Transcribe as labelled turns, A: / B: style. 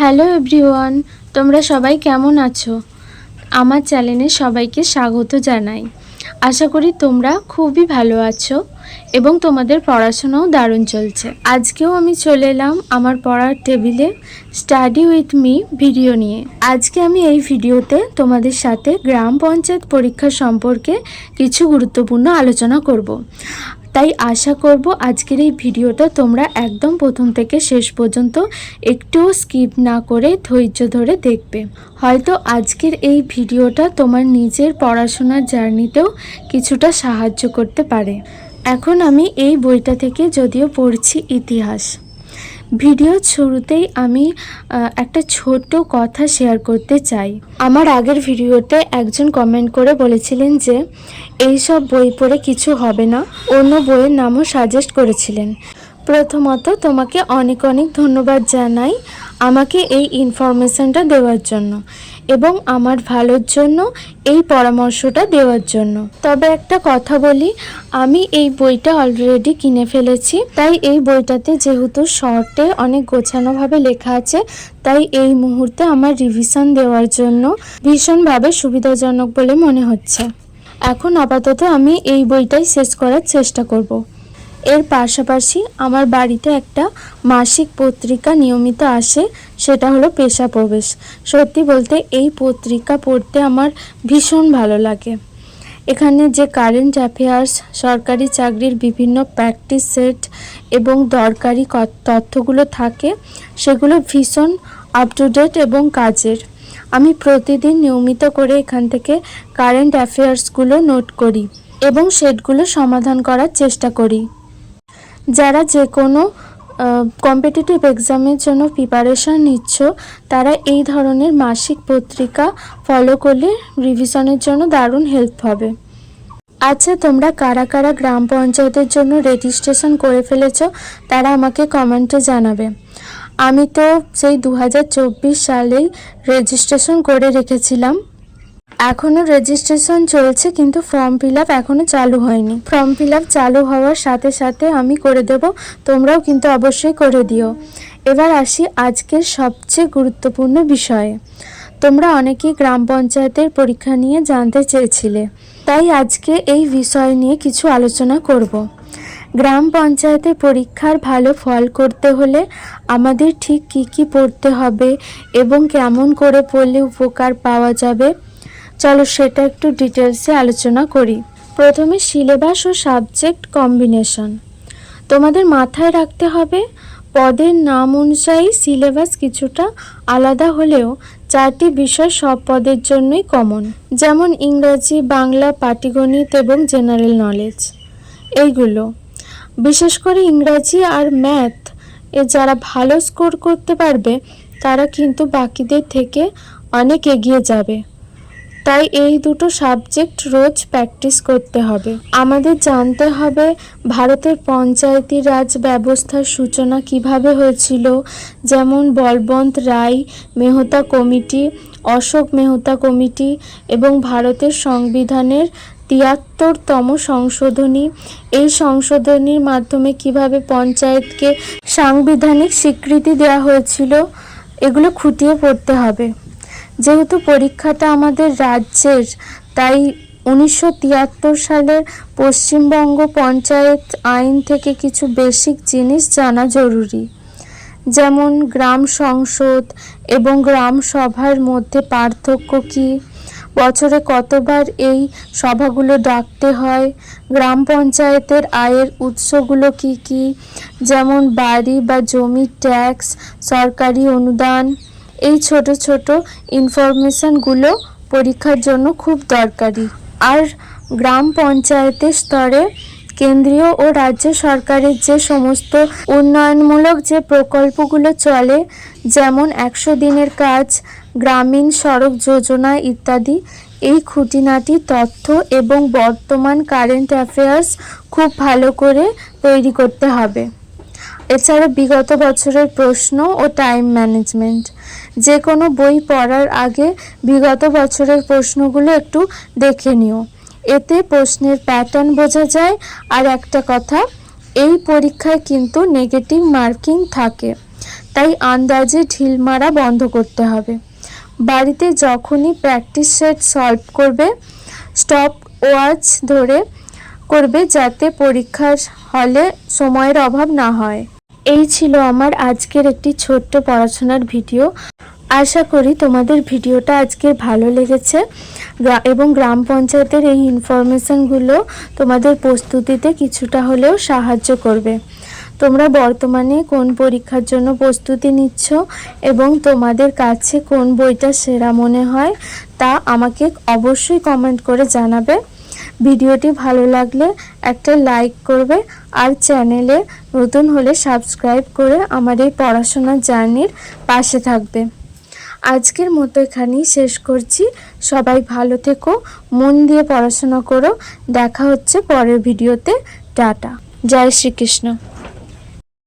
A: Hello everyone, তোমরা সবাই কেমন আছো? আমার চ্যানেলে সবাইকে স্বাগত জানাই। আশা করি তোমরা খুবই ভালো আছো এবং তোমাদের পড়াশোনাও দারুণ চলছে। আজকেও আমি চলে এলাম আমার পড়ার টেবিলে স্টাডি উইথ মি ভিডিও নিয়ে। আজকে আমি এই ভিডিওতে তোমাদের সাথে গ্রাম পঞ্চায়েত পরীক্ষা সম্পর্কে কিছু গুরুত্বপূর্ণ আলোচনা করব। তাই আশা করব আজকের এই ভিডিওটা তোমরা একদম প্রথম থেকে শেষ পর্যন্ত একটুও স্কিপ না করে ধৈর্য ধরে দেখবে। হয়তো আজকের এই ভিডিওটা তোমার নিজের পড়াশোনার জার্নিতেও কিছুটা সাহায্য করতে পারে। এখন আমি এই বইটা থেকে যদিও পড়ছি ইতিহাস। ভিডিও শুরুতেই আমি একটা ছোট কথা শেয়ার করতে চাই। আমার আগের ভিডিওতে একজন কমেন্ট করে বলেছিলেন যে এই সব বই পড়ে কিছু হবে না, অন্য বইয়ের নামও সাজেস্ট করেছিলেন। প্রথমত তোমাকে অনেক অনেক ধন্যবাদ জানাই আমাকে এই ইনফরমেশনটা দেওয়ার জন্য এবং আমার ভালোর জন্য এই পরামর্শটা দেওয়ার জন্য। তবে একটা কথা বলি, আমি এই বইটা অলরেডি কিনে ফেলেছি, তাই এই বইটাতে যেহেতু শর্টে অনেক গোছানোভাবে লেখা আছে, তাই এই মুহূর্তে আমার রিভিশন দেওয়ার জন্য ভীষণভাবে সুবিধাজনক বলে মনে হচ্ছে। এখন আপাতত আমি এই বইটাই শেষ করার চেষ্টা করব। এর পাশাপাশি আমার বাড়িতে একটা মাসিক পত্রিকা নিয়মিত আসে, সেটা হলো পেশা প্রবেশ। সত্যি বলতে এই পত্রিকা পড়তে আমার ভীষণ ভালো লাগে। এখানে যে কারেন্ট অ্যাফেয়ার্স, সরকারি চাকরির বিভিন্ন প্র্যাকটিস সেট এবং দরকারি তথ্যগুলো থাকে, সেগুলো ভীষণ আপ টু ডেট এবং কাজের। আমি প্রতিদিন নিয়মিত করে এখান থেকে কারেন্ট অ্যাফেয়ার্সগুলো নোট করি এবং সেটগুলো সমাধান করার চেষ্টা করি। যারা যে কোনো কম্পিটিটিভ এক্সামের জন্য প্রিপারেশন নিচ্ছ, তারা এই ধরনের মাসিক পত্রিকা ফলো করলে রিভিশনের জন্য দারুণ হেল্প হবে। আচ্ছা, তোমরা কারা কারা গ্রাম পঞ্চায়েতের জন্য রেজিস্ট্রেশন করে ফেলেছো তারা আমাকে কমেন্টে জানাবে। আমি তো সেই 2024 সালেই রেজিস্ট্রেশন করে রেখেছিলাম। এখনও রেজিস্ট্রেশন চলছে, কিন্তু ফর্ম ফিল আপ এখনও চালু হয়নি। ফর্ম ফিল আপ চালু হওয়ার সাথে সাথে আমি করে দেব, তোমরাও কিন্তু অবশ্যই করে দিও। এবার আসি আজকের সবচেয়ে গুরুত্বপূর্ণ বিষয়ে। তোমরা অনেকেই গ্রাম পঞ্চায়েতের পরীক্ষা নিয়ে জানতে চেয়েছিলে, তাই আজকে এই বিষয় নিয়ে কিছু আলোচনা করব। গ্রাম পঞ্চায়েতে পরীক্ষার ভালো ফল করতে হলে আমাদের ঠিক কী কী পড়তে হবে এবং কেমন করে পড়লে উপকার পাওয়া যাবে, চলো সেটা একটু ডিটেলসে আলোচনা করি। প্রথমে সিলেবাস ও সাবজেক্ট কম্বিনেশন। তোমাদের মাথায় রাখতে হবে পদের নাম অনুযায়ী সিলেবাস কিছুটা আলাদা হলেও 4টি বিষয় সব পদের জন্যই কমন, যেমন ইংরাজি, বাংলা, পাটিগণিত এবং জেনারেল নলেজ। এইগুলো বিশেষ করে ইংরাজি আর ম্যাথ যারা ভালো স্কোর করতে পারবে তারা কিন্তু বাকিদের থেকে অনেক এগিয়ে যাবে। তাই এই দুটো সাবজেক্ট রোজ প্র্যাকটিস করতে হবে। আমাদের জানতে হবে ভারতের পঞ্চায়েতি রাজ ব্যবস্থার সূচনা কিভাবে হয়েছিল, যেমন বলবন্ত রায় মেহতা কমিটি, অশোক মেহতা কমিটি এবং ভারতের সংবিধানের 73তম সংশোধনী। এই সংশোধনীর মাধ্যমে কিভাবে পঞ্চায়েতকে সাংবিধানিক স্বীকৃতি দেওয়া হয়েছিল, এগুলো খুঁটিয়ে পড়তে হবে। যেহেতু পরীক্ষাটা আমাদের রাজ্যের, তাই 1973 সালের পশ্চিমবঙ্গ পঞ্চায়েত আইন থেকে কিছু বেসিক জিনিস জানা জরুরি, যেমন গ্রাম সংসদ এবং গ্রাম সভার মধ্যে পার্থক্য কী, বছরে কতবার এই সভাগুলো ডাকতে হয়, গ্রাম পঞ্চায়েতের আয়ের উৎসগুলো কী কী, যেমন বাড়ি বা জমি ট্যাক্স, সরকারি অনুদান। এই ছোট ছোট ইনফরমেশনগুলো পরীক্ষার জন্য খুব দরকারি। আর গ্রাম পঞ্চায়েতের স্তরে কেন্দ্রীয় ও রাজ্য সরকারের যে সমস্ত উন্নয়নমূলক যে প্রকল্পগুলো চলে, যেমন 100 দিনের কাজ, গ্রামীণ সড়ক যোজনা ইত্যাদি, এই খুঁটিনাটি তথ্য এবং বর্তমান কারেন্ট অ্যাফেয়ার্স খুব ভালো করে তৈরি করতে হবে। এছাড়া বিগত বছরের প্রশ্ন ও টাইম ম্যানেজমেন্ট। যে কোনো বই পড়ার আগে বিগত বছরের প্রশ্নগুলো একটু দেখে নিও, এতে প্রশ্নের প্যাটার্ন বোঝা যায়। আর একটা কথা, এই পরীক্ষায় কিন্তু নেগেটিভ মার্কিং থাকে, তাই আন্দাজে ঢিল মারা বন্ধ করতে হবে। বাড়িতে যখনই প্র্যাকটিস সেট সলভ করবে স্টপ ওয়াচ ধরে করবে, যাতে পরীক্ষার হলে সময়ের অভাব না হয়। এই ছিল আমার আজকের একটি ছোট্ট পড়াশোনার ভিডিও। আশা করি তোমাদের ভিডিওটা আজকে ভালো লেগেছে এবং গ্রাম পঞ্চায়েতের এই ইনফরমেশনগুলো তোমাদের প্রস্তুতিতে কিছুটা হলেও সাহায্য করবে। তোমরা বর্তমানে কোন পরীক্ষার জন্য প্রস্তুতি নিচ্ছ এবং তোমাদের কাছে কোন বইটা সেরা মনে হয় তা আমাকে অবশ্যই কমেন্ট করে জানাবে। ভিডিওটি ভালো লাগলে একটা লাইক করবে আর চ্যানেলে নতুন হলে সাবস্ক্রাইব করে আমার এই পড়াশোনার জার্নির পাশে থাকবে। আজকের মতো এখানেই শেষ করছি। সবাই ভালো থেকো, মন দিয়ে পড়াশোনা করো। দেখা হচ্ছে পরের ভিডিওতে। টাটা, জয় শ্রীকৃষ্ণ।